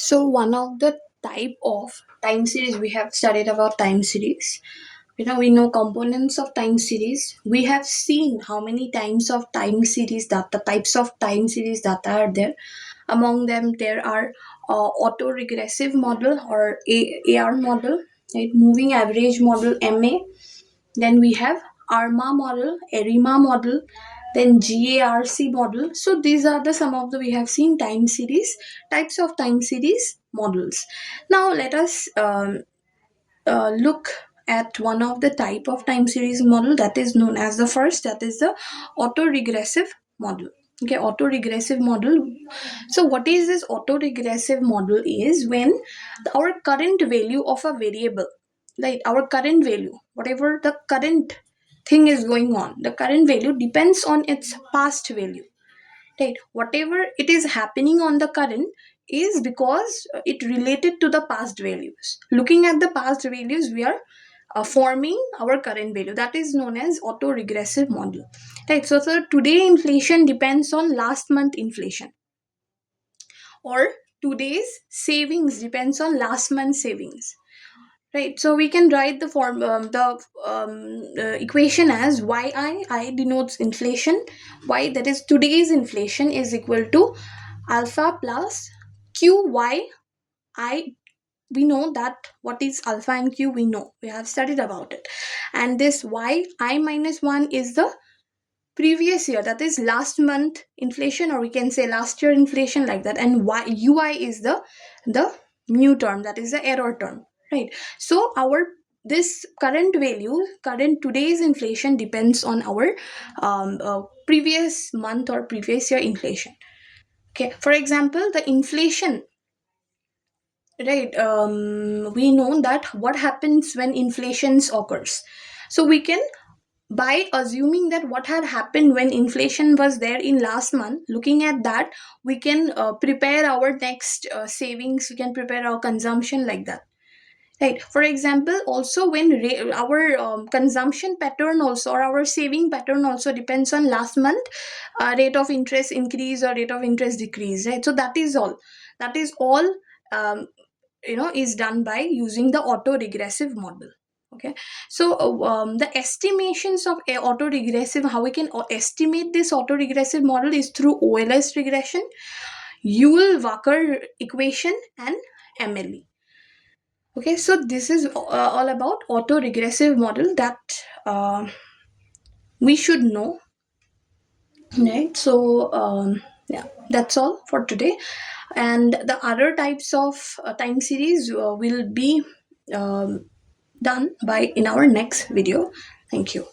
So one of the type of time series we have studied about time series. We know components of time series. We have seen how many times of time series that the types of time series that are there. Among them, there are autoregressive model or AR model, right? Moving average model MA. Then we have ARMA model, ARIMA model, then GARC model. So these are the some of the we have seen time series types of time series models. Now let us look at one of the type of time series model that is known as the first, that is the autoregressive model. Okay, autoregressive model. So what is this autoregressive model is when our current value of a variable, like our current value, whatever the current thing is going on, the current value depends on its past value, right? Whatever it is happening on the current is because it related to the past values. Looking at the past values, we are forming our current value. That is known as autoregressive model, right? So today inflation depends on last month inflation, or today's savings depends on last month's savings, right? So we can write the form equation as yi denotes inflation. Y, that is today's inflation, is equal to alpha plus qy. I We know that what is alpha and q, we know, we have studied about it. And this yi minus 1 is the previous year, that is last month inflation, or we can say last year inflation, like that. And ui is the new term, that is the error term, right? So our this current value, current today's inflation depends on our previous month or previous year inflation. Okay, for example, the inflation, right? We know that what happens when inflations occurs. So we can, by assuming that what had happened when inflation was there in last month, looking at that, we can prepare our next savings, we can prepare our consumption, like that, right? For example, also when our consumption pattern also, or our saving pattern also depends on last month rate of interest increase or rate of interest decrease, right? So that is all um, is done by using the autoregressive model. Okay, so the estimations of a autoregressive, how we can estimate this autoregressive model is through OLS regression, Ewell-Walker equation, and MLE. Okay, so this is all about autoregressive model that we should know, right? So yeah, that's all for today. And the other types of time series will be um, done by in our next video. Thank you.